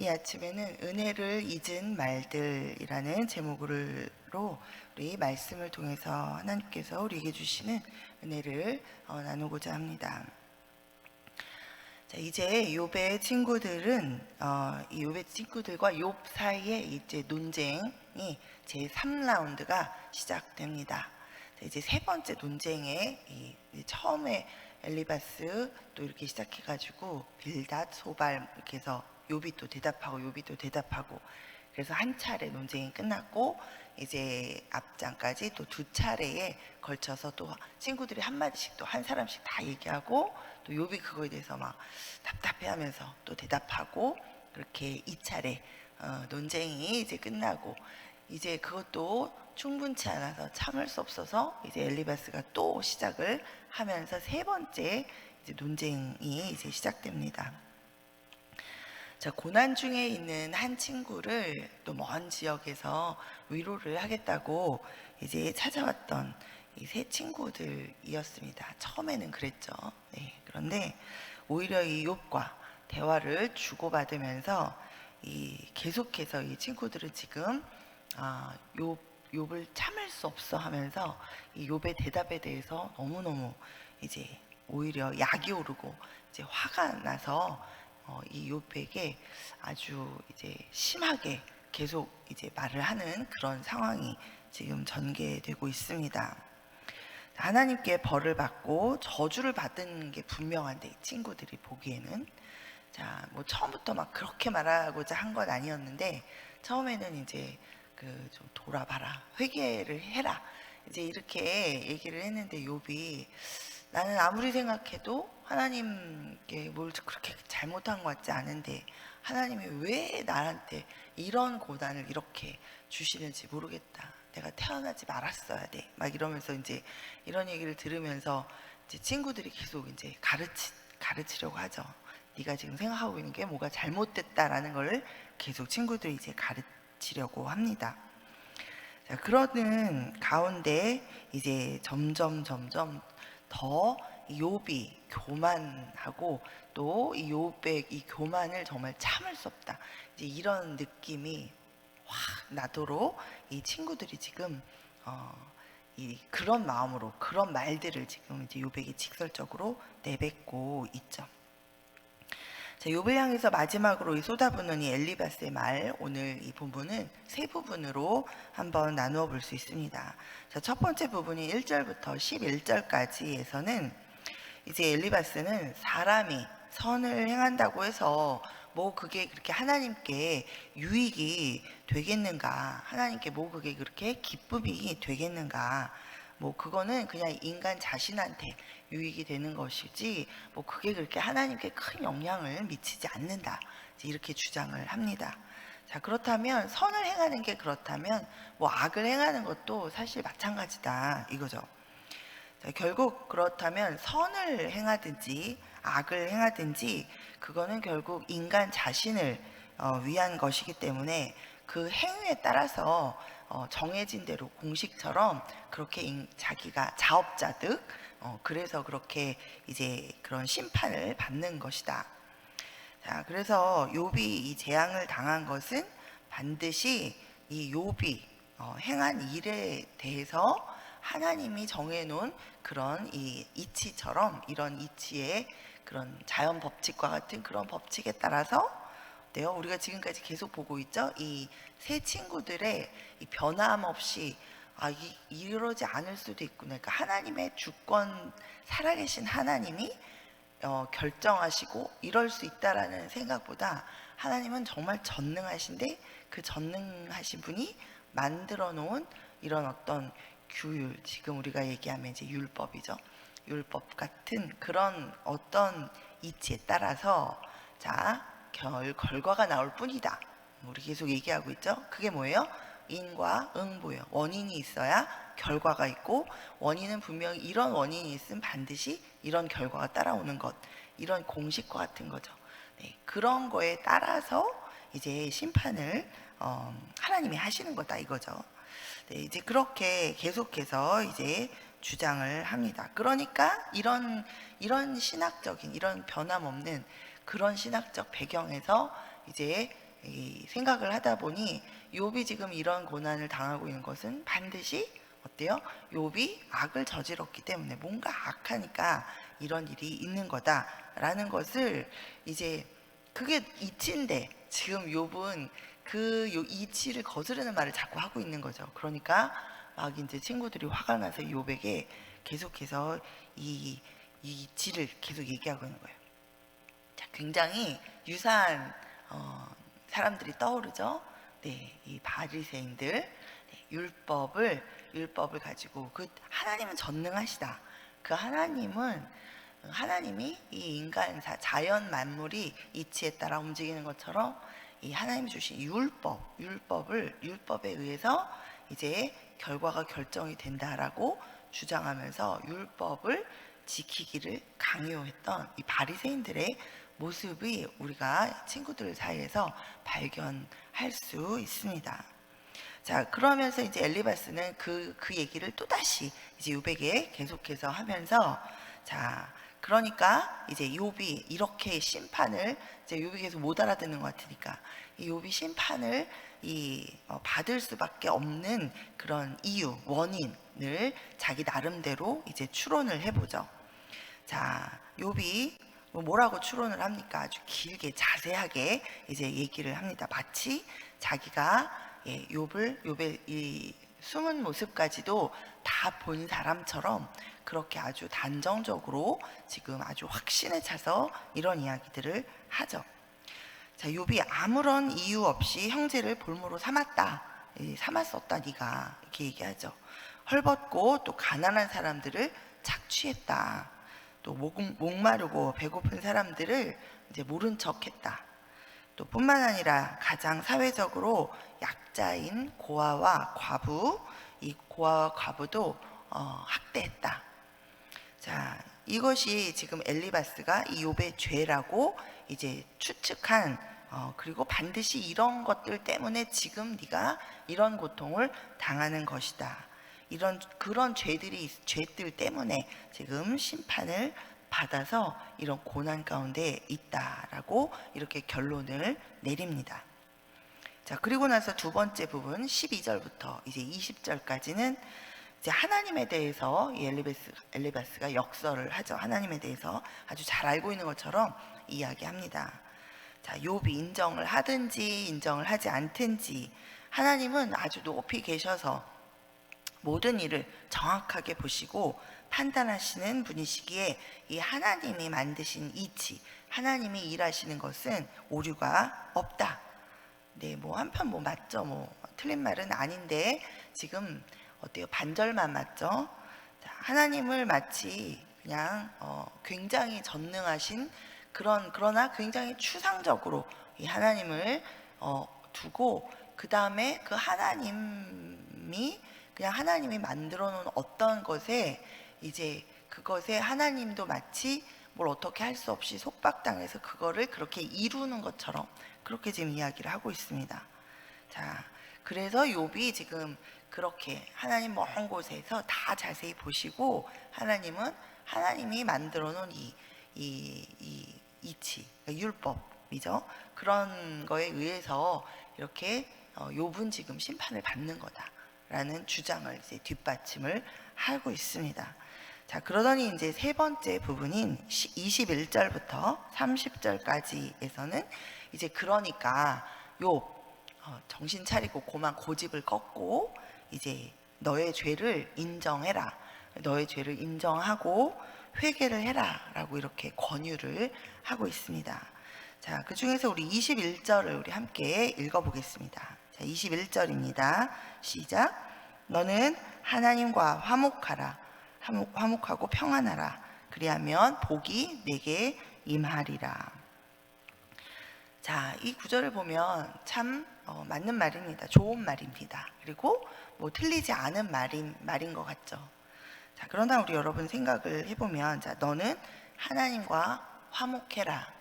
이 아침에는 은혜를 잊은 말들이라는 제목으로 우리 말씀을 통해서 하나님께서 우리에게 주시는 은혜를 나누고자 합니다. 자, 이제 욥의 친구들은 이 욥의 친구들과 욥 사이에 이제 논쟁이 제 3라운드가 시작됩니다. 자, 이제 세 번째 논쟁에 처음에 엘리바스 또 이렇게 시작해가지고 빌닷 소발 이렇게 해서 욥이 또 대답하고 욥이 또 대답하고, 그래서 한 차례 논쟁이 끝났고 이제 앞장까지 또 두 차례에 걸쳐서 또 친구들이 한마디씩 또 한 사람씩 다 얘기하고 또 욥이 그거에 대해서 막 답답해하면서 또 대답하고, 그렇게 2차례 논쟁이 이제 끝나고, 이제 그것도 충분치 않아서 참을 수 없어서 이제 엘리바스가 또 시작을 하면서 세 번째 이제 논쟁이 이제 시작됩니다. 자, 고난 중에 있는 한 친구를 또 먼 지역에서 위로를 하겠다고 이제 찾아왔던 이 세 친구들이었습니다. 처음에는 그랬죠. 네, 그런데 오히려 이 욥과 대화를 주고받으면서 계속해서 이 친구들은 지금 욥을 참을 수 없어 하면서 이 욥의 대답에 대해서 너무너무 이제 오히려 약이 오르고 이제 화가 나서 이 욥에게 아주 이제 심하게 계속 이제 말을 하는 그런 상황이 지금 전개되고 있습니다. 하나님께 벌을 받고 저주를 받은 게 분명한데 이 친구들이 보기에는, 자, 뭐 처음부터 막 그렇게 말하고자 한 건 아니었는데 처음에는 이제 좀 돌아봐라, 회개를 해라, 이제 이렇게 얘기를 했는데 욥이, 나는 아무리 생각해도 하나님께 뭘 그렇게 잘못한 것 같지 않은데 하나님이 왜 나한테 이런 고난을 이렇게 주시는지 모르겠다. 내가 태어나지 말았어야 돼. 막 이러면서 이제 이런 얘기를 들으면서 이제 친구들이 계속 이제 가르치려고 하죠. 네가 지금 생각하고 있는 게 뭐가 잘못됐다라는 걸 계속 친구들이 이제 가르치려고 합니다. 자, 그러는 가운데 이제 점점 더 욥이 교만하고 또 이 욥의 이 교만을 정말 참을 수 없다, 이제 이런 느낌이 확 나도록 이 친구들이 지금 그런 마음으로 그런 말들을 지금 이제 욥에게 직설적으로 내뱉고 있죠. 자, 욥을 향해서 마지막으로 쏟아부는 이 엘리바스의 말, 오늘 이 본문은 세 부분으로 한번 나누어 볼 수 있습니다. 자, 첫 번째 부분이 1절부터 11절까지에서는 이제 엘리바스는 사람이 선을 행한다고 해서 뭐 그게 그렇게 하나님께 유익이 되겠는가, 하나님께 뭐 그게 그렇게 기쁨이 되겠는가, 뭐 그거는 그냥 인간 자신한테 유익이 되는 것이지 뭐 그게 그렇게 하나님께 큰 영향을 미치지 않는다, 이렇게 주장을 합니다. 자, 그렇다면 선을 행하는 게 그렇다면 뭐 악을 행하는 것도 사실 마찬가지다 이거죠. 자, 결국 그렇다면 선을 행하든지 악을 행하든지 그거는 결국 인간 자신을 위한 것이기 때문에 그 행위에 따라서 정해진 대로 공식처럼 그렇게 자기가 자업자득 그래서 그렇게 이제 그런 심판을 받는 것이다. 자, 그래서 욥이 이 재앙을 당한 것은 반드시 이 욥이 행한 일에 대해서 하나님이 정해놓은 그런 이 이치처럼, 이런 이치의 그런 자연 법칙과 같은 그런 법칙에 따라서 우리가 지금까지 계속 보고 있죠. 이 세 친구들의 이 변함없이 이러지 않을 수도 있구나. 그러니까 하나님의 주권, 살아계신 하나님이 결정하시고 이럴 수 있다라는 생각보다 하나님은 정말 전능하신데 그 전능하신 분이 만들어 놓은 이런 어떤 규율, 지금 우리가 얘기하면 이제 율법이죠. 율법 같은 그런 어떤 이치에 따라서 자, 결과가 나올 뿐이다. 우리 계속 얘기하고 있죠. 그게 뭐예요? 인과 응보예요. 원인이 있어야 결과가 있고, 원인은 분명히 이런 원인이 있으면 반드시 이런 결과가 따라오는 것, 이런 공식과 같은 거죠. 네, 그런 거에 따라서 이제 심판을 하나님이 하시는 거다 이거죠. 네, 이제 그렇게 계속해서 이제 주장을 합니다. 그러니까 이런 신학적인, 이런 변함없는 그런 신학적 배경에서 이제 이 생각을 하다 보니 욥이 지금 이런 고난을 당하고 있는 것은 반드시 어때요? 욥이 악을 저질렀기 때문에 뭔가 악하니까 이런 일이 있는 거다라는 것을 이제 그게 이치인데 지금 욥은 그 이치를 거스르는 말을 자꾸 하고 있는 거죠. 그러니까 막 이제 친구들이 화가 나서 욥에게 계속해서 이 이치를 계속 얘기하고 있는 거예요. 자, 굉장히 유사한 사람들이 떠오르죠. 네, 이 바리새인들, 네, 율법을 가지고 그 하나님은 전능하시다. 그 하나님이 이 인간사 자연 만물이 이치에 따라 움직이는 것처럼 이 하나님이 주신 율법에 의해서 이제 결과가 결정이 된다라고 주장하면서 율법을 지키기를 강요했던 이 바리새인들의 모습이 우리가 친구들 사이에서 발견할 수 있습니다. 자, 그러면서 이제 엘리바스는 그 얘기를 또다시 이제 욥에게 계속해서 하면서, 자, 그러니까 이제 욥이 이렇게 심판을, 이제 욥이 계속 못 알아듣는 것 같으니까 이 욥이 심판을 받을 수밖에 없는 그런 이유, 원인을 자기 나름대로 이제 추론을 해보죠. 자, 욥이 뭐라고 추론을 합니까? 아주 길게 자세하게 이제 얘기를 합니다. 마치 자기가 욥의 이 숨은 모습까지도 다 본 사람처럼 그렇게 아주 단정적으로 지금 아주 확신에 차서 이런 이야기들을 하죠. 자, 욥이 아무런 이유 없이 형제를 볼모로 삼았었다 네가, 이렇게 얘기하죠. 헐벗고 또 가난한 사람들을 착취했다. 또 목마르고 배고픈 사람들을 이제 모른 척했다. 또 뿐만 아니라 가장 사회적으로 약자인 고아와 과부, 이 고아와 과부도 학대했다. 자, 이것이 지금 엘리바스가 이 욥의 죄라고 이제 추측한, 그리고 반드시 이런 것들 때문에 지금 네가 이런 고통을 당하는 것이다. 그런 죄들 때문에 지금 심판을 받아서 이런 고난 가운데 있다라고 이렇게 결론을 내립니다. 자, 그리고 나서 두 번째 부분 12절부터 이제 20절까지는 이제 하나님에 대해서 이 엘리바스가 역설을 하죠. 하나님에 대해서 아주 잘 알고 있는 것처럼 이야기합니다. 자, 욥이 인정을 하든지 인정을 하지 않든지 하나님은 아주 높이 계셔서 모든 일을 정확하게 보시고 판단하시는 분이시기에 이 하나님이 만드신 이치, 하나님이 일하시는 것은 오류가 없다. 네, 뭐 한편 뭐 맞죠, 뭐 틀린 말은 아닌데 지금 어때요? 반절만 맞죠? 자, 하나님을 마치 그냥 굉장히 전능하신 그러나 굉장히 추상적으로 이 하나님을 두고 그 다음에 그 하나님이 그냥 하나님이 만들어 놓은 어떤 것에 이제 그것에 하나님도 마치 뭘 어떻게 할 수 없이 속박당해서 그거를 그렇게 이루는 것처럼 그렇게 지금 이야기를 하고 있습니다. 자, 그래서 욥이 지금 그렇게 하나님 먼 곳에서 다 자세히 보시고 하나님이 만들어 놓은 이 이치, 그러니까 율법이죠. 그런 거에 의해서 이렇게 욥은 지금 심판을 받는 거다라는 주장을 이제 뒷받침을 하고 있습니다. 자, 그러더니 이제 세 번째 부분인 21절부터 30절까지에서는 이제 그러니까 욥 정신 차리고 고만 고집을 꺾고 이제 너의 죄를 인정해라. 너의 죄를 인정하고 회개를 해라 라고 이렇게 권유를 하고 있습니다. 자, 그 중에서 우리 21절을 우리 함께 읽어보겠습니다. 자, 21절입니다. 시작. 너는 하나님과 화목하고 평안하라. 그리하면 복이 내게 임하리라. 자, 이 구절을 보면 참 맞는 말입니다. 좋은 말입니다. 그리고 뭐 틀리지 않은 말인 것 같죠. 자, 그러나 우리 여러분 생각을 해보면, 자, 너는 하나님과 화목해라.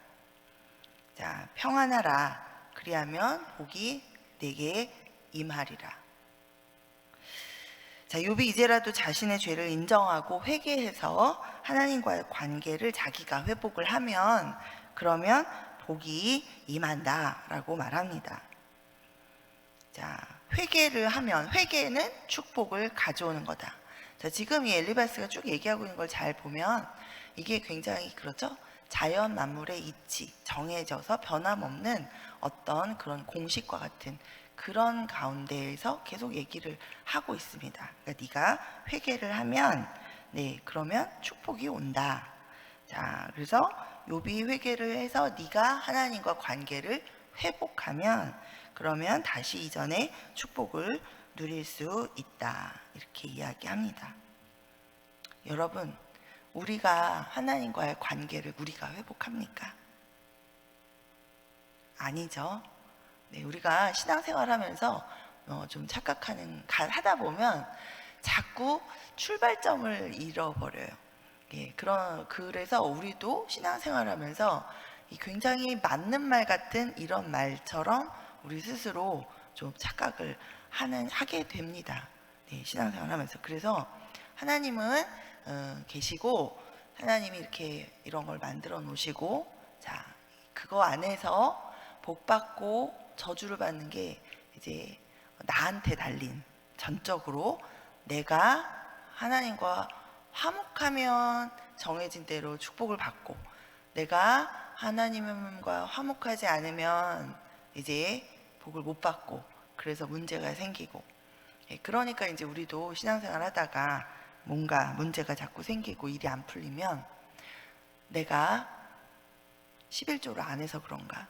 자, 평안하라. 그리하면 복이 내게 임하리라. 자, 욥이 이제라도 자신의 죄를 인정하고 회개해서 하나님과의 관계를 자기가 회복을 하면, 그러면 복이 임한다라고 말합니다. 자, 회개를 하면 회개는 축복을 가져오는 거다. 자, 지금 이 엘리바스가 쭉 얘기하고 있는 걸 잘 보면 이게 굉장히 그렇죠? 자연 만물의 이치, 정해져서 변함없는 어떤 그런 공식과 같은 그런 가운데에서 계속 얘기를 하고 있습니다. 그러니까 네가 회개를 하면 그러면 축복이 온다. 자, 그래서 욥이 회개를 해서 네가 하나님과 관계를 회복하면 그러면 다시 이전의 축복을 누릴 수 있다. 이렇게 이야기합니다. 여러분, 우리가 하나님과의 관계를 우리가 회복합니까? 아니죠. 우리가 신앙생활하면서 좀 착각하는 하다 보면 자꾸 출발점을 잃어버려요. 그래서 우리도 신앙생활하면서 굉장히 맞는 말 같은 이런 말처럼 우리 스스로 좀 착각을 하게 됩니다. 신앙생활하면서. 그래서 하나님은 계시고 하나님이 이렇게 이런 걸 만들어 놓으시고, 자, 그거 안에서 복 받고 저주를 받는 게 이제 나한테 달린, 전적으로 내가 하나님과 화목하면 정해진 대로 축복을 받고, 내가 하나님과 화목하지 않으면 이제 복을 못 받고, 그래서 문제가 생기고. 그러니까 이제 우리도 신앙생활 하다가 뭔가 문제가 자꾸 생기고 일이 안 풀리면 내가 11조를 안 해서 그런가?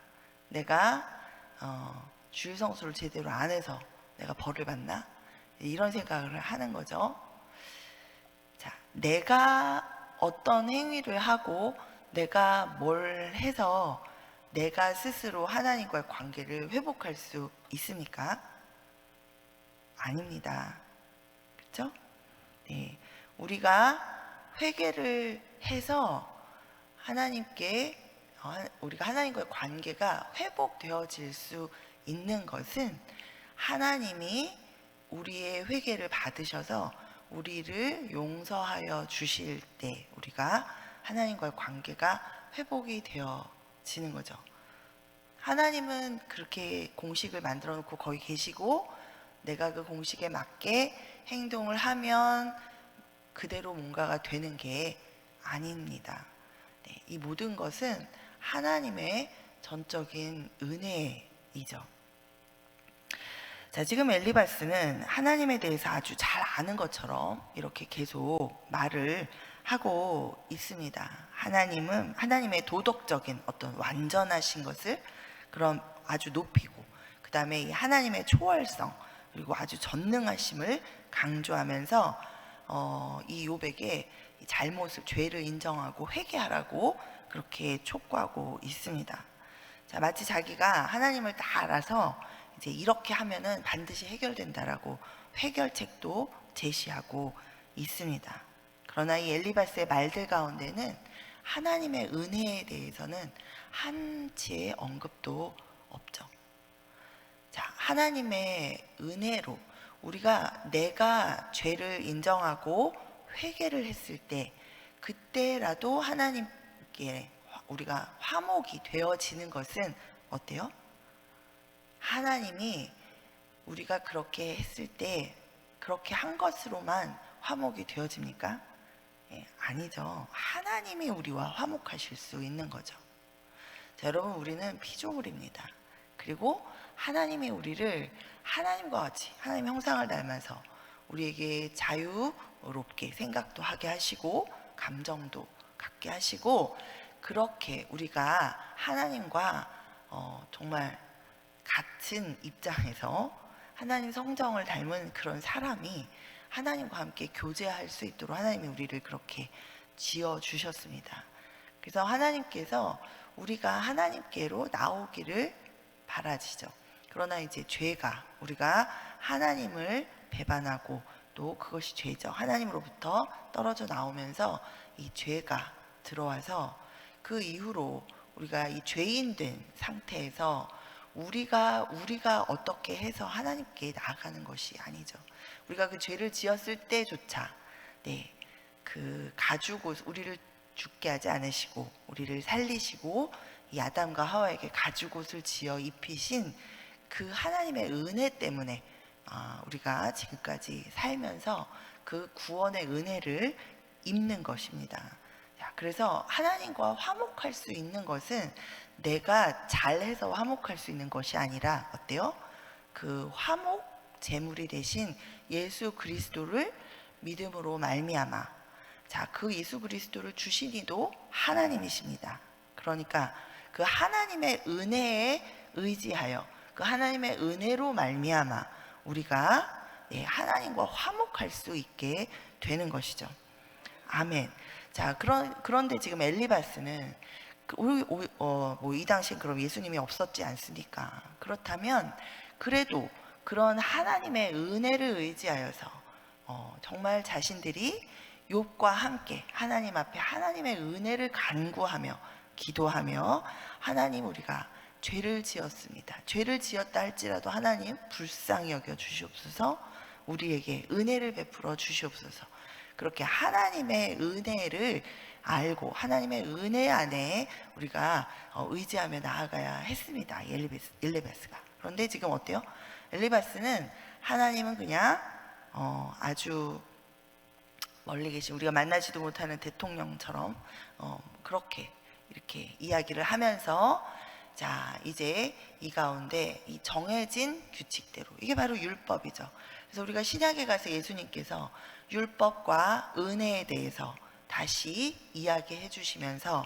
내가 주일 성수를 제대로 안 해서 내가 벌을 받나? 이런 생각을 하는 거죠. 자, 내가 어떤 행위를 하고 내가 뭘 해서 내가 스스로 하나님과의 관계를 회복할 수 있습니까? 아닙니다. 그렇죠? 우리가 회개를 해서 우리가 하나님과의 관계가 회복되어질 수 있는 것은 하나님이 우리의 회개를 받으셔서 우리를 용서하여 주실 때 우리가 하나님과의 관계가 회복이 되어지는 거죠. 하나님은 그렇게 공식을 만들어 놓고 거기 계시고 내가 그 공식에 맞게 행동을 하면 그대로 뭔가가 되는 게 아닙니다. 이 모든 것은 하나님의 전적인 은혜이죠. 자, 지금 엘리바스는 하나님에 대해서 아주 잘 아는 것처럼 이렇게 계속 말을 하고 있습니다. 하나님은 하나님의 도덕적인 어떤 완전하신 것을 그럼 아주 높이고, 그 다음에 이 하나님의 초월성 그리고 아주 전능하심을 강조하면서 이 욥에게 잘못을, 죄를 인정하고 회개하라고 그렇게 촉구하고 있습니다. 자, 마치 자기가 하나님을 다 알아서 이제 이렇게 하면은 반드시 해결된다라고 해결책도 제시하고 있습니다. 그러나 이 엘리바스의 말들 가운데는 하나님의 은혜에 대해서는 한치의 언급도 없죠. 자, 하나님의 은혜로 내가 죄를 인정하고 회개를 했을 때 그때라도 하나님께 우리가 화목이 되어지는 것은 어때요? 하나님이 우리가 그렇게 했을 때 그렇게 한 것으로만 화목이 되어집니까? 아니죠. 하나님이 우리와 화목하실 수 있는 거죠. 자, 여러분, 우리는 피조물입니다. 그리고 하나님이 우리를 하나님과 같이 하나님 형상을 닮아서 우리에게 자유롭게 생각도 하게 하시고 감정도 갖게 하시고, 그렇게 우리가 하나님과 정말 같은 입장에서 하나님 성정을 닮은 그런 사람이 하나님과 함께 교제할 수 있도록 하나님이 우리를 그렇게 지어주셨습니다. 그래서 하나님께서 우리가 하나님께로 나오기를 바라시죠. 그러나 이제 죄가, 우리가 하나님을 배반하고 또 그것이 죄죠. 하나님으로부터 떨어져 나오면서 이 죄가 들어와서 그 이후로 우리가 이 죄인 된 상태에서 우리가 어떻게 해서 하나님께 나아가는 것이 아니죠. 우리가 그 죄를 지었을 때조차 그 가지고 우리를 죽게 하지 않으시고 우리를 살리시고 이 아담과 하와에게 가죽옷을 지어 입히신 그 하나님의 은혜 때문에 우리가 지금까지 살면서 그 구원의 은혜를 입는 것입니다. 자, 그래서 하나님과 화목할 수 있는 것은 내가 잘해서 화목할 수 있는 것이 아니라 어때요? 그 화목 제물이 되신 예수 그리스도를 믿음으로 말미암아, 자, 그 예수 그리스도를 주신 이도 하나님이십니다. 그러니까 그 하나님의 은혜에 의지하여 그 하나님의 은혜로 말미암아 우리가 하나님과 화목할 수 있게 되는 것이죠. 아멘. 자, 그런데 지금 엘리바스는 이 당시에 그럼 예수님이 없었지 않습니까? 그렇다면 그래도 그런 하나님의 은혜를 의지하여서 정말 자신들이 욥과 함께 하나님 앞에 하나님의 은혜를 간구하며 기도하며, 하나님, 우리가 죄를 지었습니다. 죄를 지었다 할지라도 하나님 불쌍히 여겨 주시옵소서, 우리에게 은혜를 베풀어 주시옵소서. 그렇게 하나님의 은혜를 알고 하나님의 은혜 안에 우리가 의지하며 나아가야 했습니다. 엘리바스가. 그런데 지금 어때요? 엘리바스는 하나님은 그냥 아주 멀리 계신 우리가 만나지도 못하는 대통령처럼 그렇게 이렇게 이야기를 하면서, 자, 이제 이 가운데 이 정해진 규칙대로, 이게 바로 율법이죠. 그래서 우리가 신약에 가서 예수님께서 율법과 은혜에 대해서 다시 이야기해 주시면서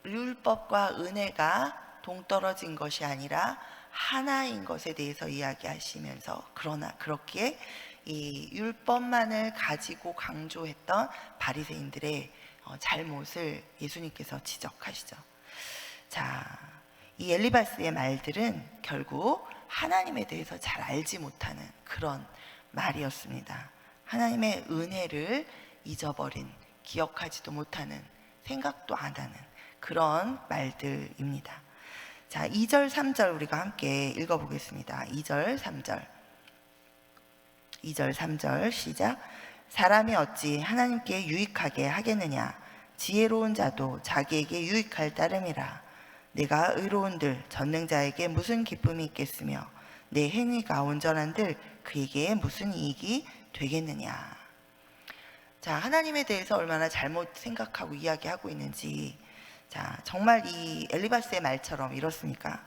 율법과 은혜가 동떨어진 것이 아니라 하나인 것에 대해서 이야기하시면서, 그러나 그렇기에 이 율법만을 가지고 강조했던 바리새인들의 잘못을 예수님께서 지적하시죠. 자, 이 엘리바스의 말들은 결국 하나님에 대해서 잘 알지 못하는 그런 말이었습니다. 하나님의 은혜를 잊어버린, 기억하지도 못하는, 생각도 안 하는 그런 말들입니다. 자, 2절 3절 우리가 함께 읽어보겠습니다. 2절 3절 2절 3절 시작. 사람이 어찌 하나님께 유익하게 하겠느냐? 지혜로운 자도 자기에게 유익할 따름이라. 내가 의로운들 전능자에게 무슨 기쁨이 있겠으며 내 행위가 온전한들 그에게 무슨 이익이 되겠느냐? 자, 하나님에 대해서 얼마나 잘못 생각하고 이야기하고 있는지, 자, 정말 이 엘리바스의 말처럼 이렇습니까?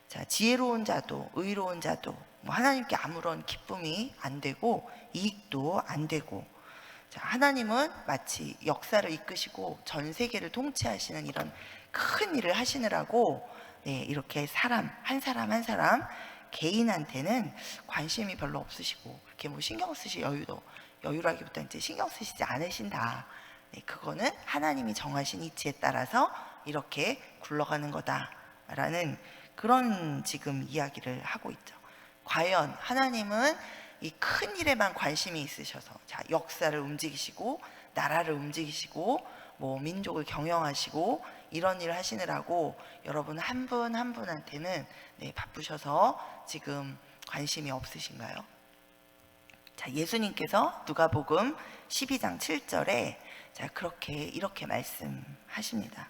자, 지혜로운 자도 의로운 자도 하나님께 아무런 기쁨이 안 되고 이익도 안 되고, 자, 하나님은 마치 역사를 이끄시고 전 세계를 통치하시는 이런 큰 일을 하시느라고 이렇게 한 사람 한 사람 개인한테는 관심이 별로 없으시고 그렇게 신경 쓰실 여유라기보다 이제 신경 쓰시지 않으신다. 그거는 하나님이 정하신 이치에 따라서 이렇게 굴러가는 거다라는 그런 지금 이야기를 하고 있죠. 과연 하나님은 이 큰 일에만 관심이 있으셔서, 자, 역사를 움직이시고 나라를 움직이시고 민족을 경영하시고 이런 일을 하시느라고 여러분 한 분 한 분한테는 바쁘셔서 지금 관심이 없으신가요? 자, 예수님께서 누가복음 12장 7절에 자, 이렇게 말씀하십니다.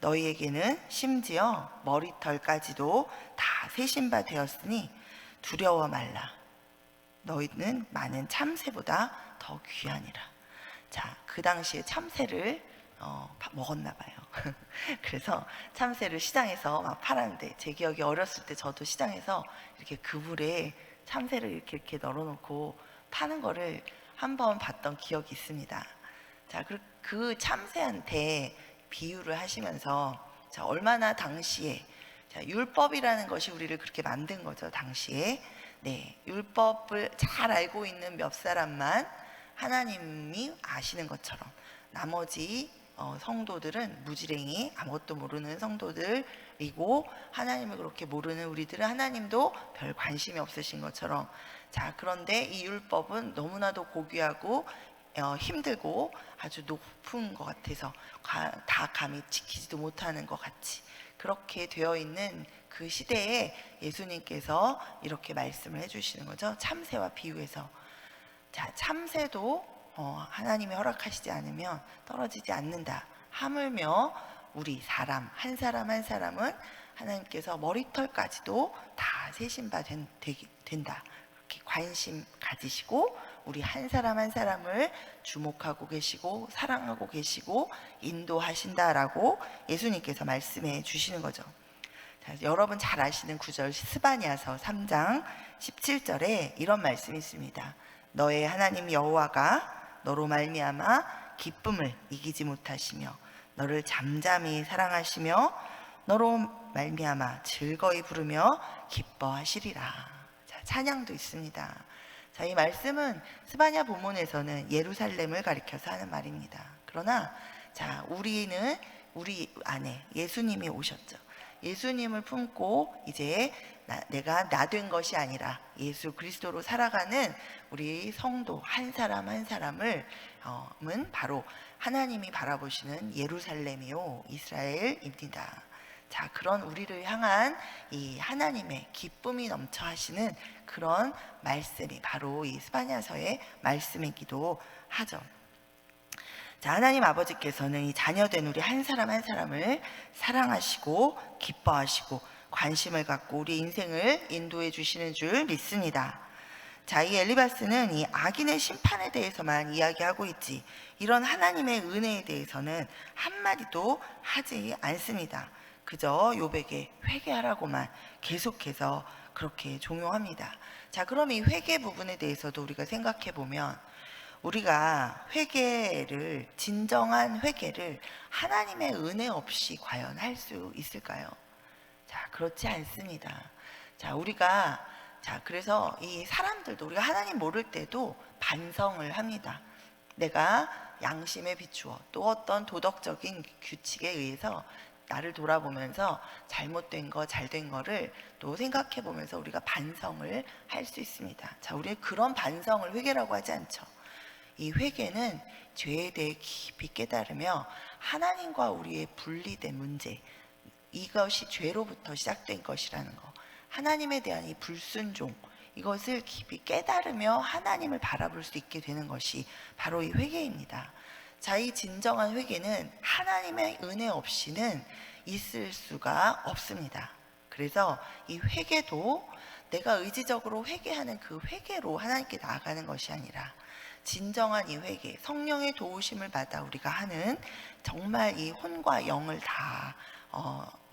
너희에게는 심지어 머리털까지도 다 세신 바 되었으니 두려워 말라. 너희는 많은 참새보다 더 귀하니라. 자, 그 당시에 참새를 먹었나 봐요. 그래서 참새를 시장에서 막 팔았는데, 제 기억에 어렸을 때 저도 시장에서 이렇게 그물에 참새를 이렇게 널어놓고 파는 거를 한번 봤던 기억이 있습니다. 자, 그 참새한테 비유를 하시면서, 자, 얼마나 당시에, 자, 율법이라는 것이 우리를 그렇게 만든 거죠. 당시에 율법을 잘 알고 있는 몇 사람만 하나님이 아시는 것처럼 나머지 성도들은 무지랭이 아무것도 모르는 성도들이고, 하나님을 그렇게 모르는 우리들은 하나님도 별 관심이 없으신 것처럼, 자, 그런데 이 율법은 너무나도 고귀하고 힘들고 아주 높은 것 같아서 다 감히 지키지도 못하는 것 같이 그렇게 되어 있는 그 시대에 예수님께서 이렇게 말씀을 해주시는 거죠. 참새와 비유해서. 자, 참새도 하나님이 허락하시지 않으면 떨어지지 않는다. 하물며 우리 사람 한 사람은 하나님께서 머리털까지도 다 세신 바 된다. 그렇게 관심 가지시고 우리 한 사람을 주목하고 계시고 사랑하고 계시고 인도하신다라고 예수님께서 말씀해 주시는 거죠. 자, 여러분 잘 아시는 구절 스바냐서 3장 17절에 이런 말씀이 있습니다. 너의 하나님 여호와가 너로 말미암아 기쁨을 이기지 못하시며 너를 잠잠히 사랑하시며 너로 말미암아 즐거이 부르며 기뻐하시리라. 자, 찬양도 있습니다. 자, 이 말씀은 스바냐 본문에서는 예루살렘을 가리켜서 하는 말입니다. 그러나 자, 우리 안에 예수님이 오셨죠. 예수님을 품고 이제 내가 나 된 것이 아니라 예수 그리스도로 살아가는 우리 성도 한 사람을 은 바로 하나님이 바라보시는 예루살렘이요 이스라엘입니다. 자, 그런 우리를 향한 이 하나님의 기쁨이 넘쳐 하시는 그런 말씀이 바로 이 스바냐서의 말씀이기도 하죠. 자, 하나님 아버지께서는 이 자녀된 우리 한 사람을 사랑하시고 기뻐하시고 관심을 갖고 우리 인생을 인도해 주시는 줄 믿습니다. 자, 이 엘리바스는 이 악인의 심판에 대해서만 이야기하고 있지 이런 하나님의 은혜에 대해서는 한마디도 하지 않습니다. 그저 욥에게 회개하라고만 계속해서 그렇게 종용합니다. 자, 그럼 이 회개 부분에 대해서도 우리가 생각해 보면 우리가 진정한 회개를 하나님의 은혜 없이 과연 할 수 있을까요? 자, 그렇지 않습니다. 그래서 이 사람들도 우리가 하나님 모를 때도 반성을 합니다. 내가 양심에 비추어 또 어떤 도덕적인 규칙에 의해서 나를 돌아보면서 잘못된 거, 잘된 거를 또 생각해 보면서 우리가 반성을 할 수 있습니다. 자, 우리는 그런 반성을 회개라고 하지 않죠. 이 회개는 죄에 대해 깊이 깨달으며 하나님과 우리의 분리된 문제, 이것이 죄로부터 시작된 것이라는 거, 하나님에 대한 이 불순종, 이것을 깊이 깨달으며 하나님을 바라볼 수 있게 되는 것이 바로 이 회개입니다. 자, 이 진정한 회개는 하나님의 은혜 없이는 있을 수가 없습니다. 그래서 이 회개도 내가 의지적으로 회개하는 그 회개로 하나님께 나아가는 것이 아니라 진정한 이 회개, 성령의 도우심을 받아 우리가 하는 정말 이 혼과 영을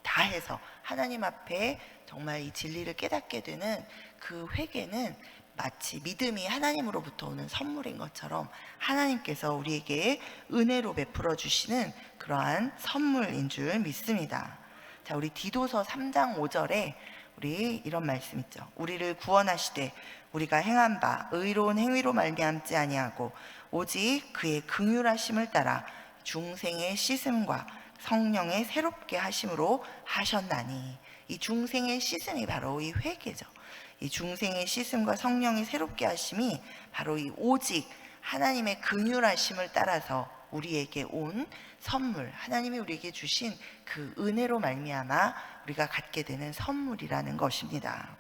다해서 하나님 앞에 정말 이 진리를 깨닫게 되는 그 회개는 마치 믿음이 하나님으로부터 오는 선물인 것처럼 하나님께서 우리에게 은혜로 베풀어 주시는 그러한 선물인 줄 믿습니다. 자, 우리 디도서 3장 5절에 우리 이런 말씀 있죠. 우리를 구원하시되 우리가 행한 바 의로운 행위로 말미암지 아니하고 오직 그의 긍휼하심을 따라 중생의 씻음과 성령의 새롭게 하심으로 하셨나니, 이 중생의 씻음이 바로 이 회개죠. 이 중생의 씻음과 성령의 새롭게 하심이 바로 이 오직 하나님의 긍휼하심을 따라서 우리에게 온 선물, 하나님이 우리에게 주신 그 은혜로 말미암아 우리가 갖게 되는 선물이라는 것입니다.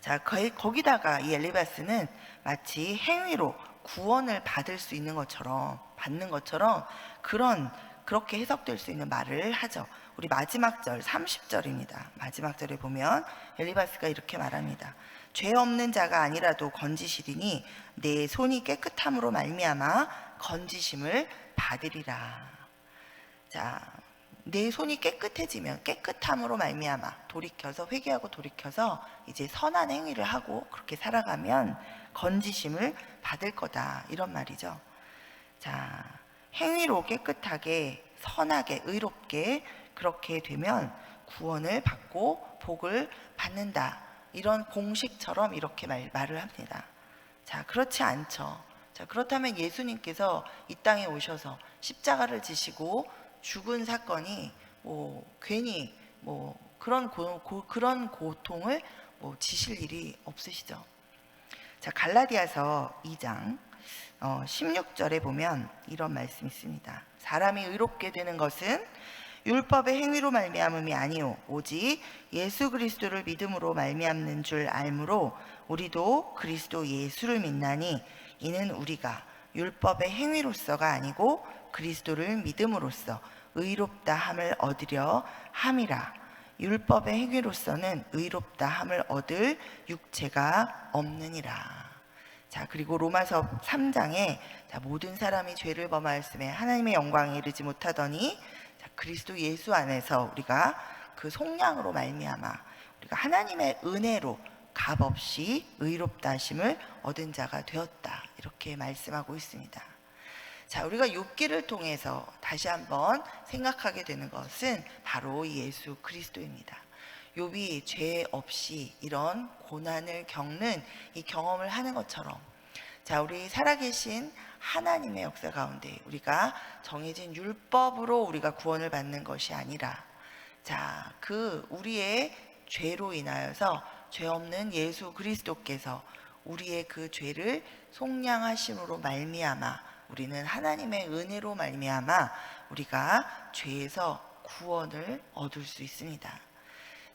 자, 거기다가 이 엘리바스는 마치 행위로 구원을 받을 수 있는 것처럼, 받는 것처럼 그렇게 해석될 수 있는 말을 하죠. 우리 마지막 절 30절입니다. 마지막 절에 보면 엘리바스가 이렇게 말합니다. 죄 없는 자가 아니라도 건지시리니 내 손이 깨끗함으로 말미암아 건지심을 받으리라. 자, 내 손이 깨끗해지면 깨끗함으로 말미암아 돌이켜서 회개하고 돌이켜서 이제 선한 행위를 하고 그렇게 살아가면 건지심을 받을 거다, 이런 말이죠. 자, 행위로 깨끗하게 선하게 의롭게 그렇게 되면 구원을 받고 복을 받는다, 이런 공식처럼 이렇게 말을 합니다. 자, 그렇지 않죠. 자, 그렇다면 예수님께서 이 땅에 오셔서 십자가를 지시고 죽은 사건이 괜히 그런 고통을 지실 일이 없으시죠. 자, 갈라디아서 2장 16절에 보면 이런 말씀이 있습니다. 사람이 의롭게 되는 것은 율법의 행위로 말미암음이 아니요 오직 예수 그리스도를 믿음으로 말미암는 줄 알므로 우리도 그리스도 예수를 믿나니 이는 우리가 율법의 행위로서가 아니고 그리스도를 믿음으로써 의롭다 함을 얻으려 함이라. 율법의 행위로서는 의롭다 함을 얻을 육체가 없느니라. 자, 그리고 로마서 3장에 모든 사람이 죄를 범하였음에 하나님의 영광에 이르지 못하더니 그리스도 예수 안에서 우리가 그 속량으로 말미암아 우리가 하나님의 은혜로 값없이 의롭다 하심을 얻은 자가 되었다, 이렇게 말씀하고 있습니다. 자, 우리가 욥기를 통해서 다시 한번 생각하게 되는 것은 바로 예수 그리스도입니다. 욥이 죄 없이 이런 고난을 겪는 이 경험을 하는 것처럼, 자, 우리 살아계신 하나님의 역사 가운데 우리가 정해진 율법으로 우리가 구원을 받는 것이 아니라, 자, 그 우리의 죄로 인하여서 죄 없는 예수 그리스도께서 우리의 그 죄를 속량하심으로 말미암아 우리는 하나님의 은혜로 말미암아 우리가 죄에서 구원을 얻을 수 있습니다.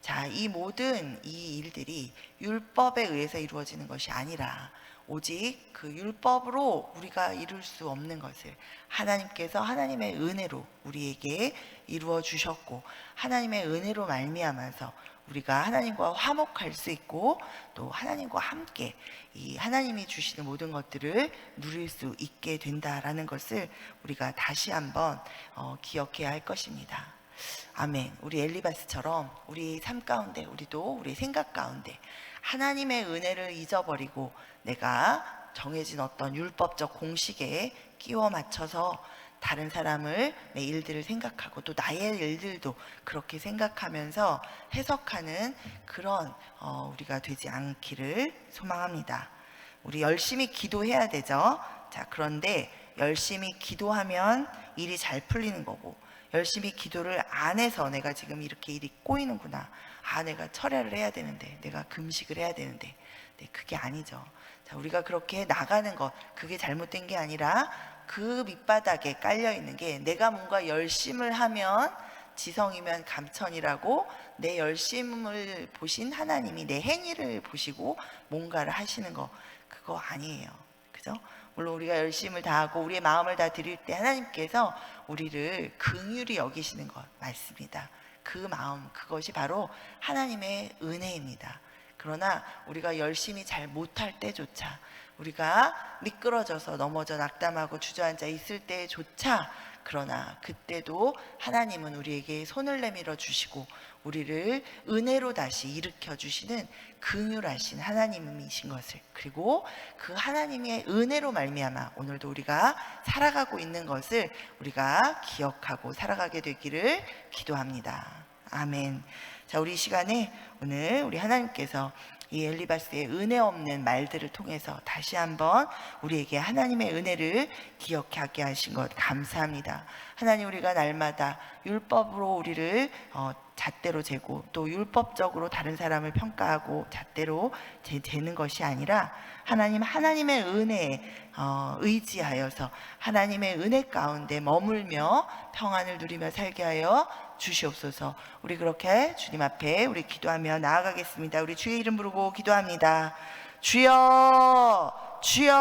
자, 이 모든 이 일들이 율법에 의해서 이루어지는 것이 아니라 오직 그 율법으로 우리가 이룰 수 없는 것을 하나님께서 하나님의 은혜로 우리에게 이루어 주셨고, 하나님의 은혜로 말미암아서 우리가 하나님과 화목할 수 있고 또 하나님과 함께 이 하나님이 주시는 모든 것들을 누릴 수 있게 된다라는 것을 우리가 다시 한번 기억해야 할 것입니다. 아멘. 우리 엘리바스처럼 우리 삶 가운데, 우리도 우리 생각 가운데 하나님의 은혜를 잊어버리고 내가 정해진 어떤 율법적 공식에 끼워 맞춰서 다른 사람을, 내 일들을 생각하고 또 나의 일들도 그렇게 생각하면서 해석하는 그런 우리가 되지 않기를 소망합니다. 우리 열심히 기도해야 되죠. 자, 그런데 열심히 기도하면 일이 잘 풀리는 거고, 열심히 기도를 안 해서 내가 지금 이렇게 일이 꼬이는구나, 내가 철야를 해야 되는데, 내가 금식을 해야 되는데, 네, 그게 아니죠. 자, 우리가 그렇게 나가는 것, 그게 잘못된 게 아니라 그 밑바닥에 깔려 있는 게, 내가 뭔가 열심을 하면 지성이면 감천이라고, 내 열심을 보신 하나님이 내 행위를 보시고 뭔가를 하시는 거, 그거 아니에요. 그죠? 물론 우리가 열심을 다하고 우리의 마음을 다 드릴 때 하나님께서 우리를 긍휼히 여기시는 것 맞습니다. 그 마음, 그것이 바로 하나님의 은혜입니다. 그러나 우리가 열심히 잘 못할 때조차, 우리가 미끄러져서 넘어져 낙담하고 주저앉아 있을 때조차, 그러나 그때도 하나님은 우리에게 손을 내밀어 주시고 우리를 은혜로 다시 일으켜 주시는 긍휼하신 하나님이신 것을, 그리고 그 하나님의 은혜로 말미암아 오늘도 우리가 살아가고 있는 것을 우리가 기억하고 살아가게 되기를 기도합니다. 아멘. 자, 우리 시간에 오늘 우리 하나님께서 이 엘리바스의 은혜 없는 말들을 통해서 다시 한번 우리에게 하나님의 은혜를 기억하게 하신 것 감사합니다. 하나님, 우리가 날마다 율법으로 우리를 잣대로 재고 또 율법적으로 다른 사람을 평가하고 잣대로 재는 것이 아니라, 하나님, 하나님의 은혜에 의지하여서 하나님의 은혜 가운데 머물며 평안을 누리며 살게 하여 주시옵소서. 우리 그렇게 주님 앞에 우리 기도하며 나아가겠습니다. 우리 주의 이름 부르고 기도합니다. 주여, 주여.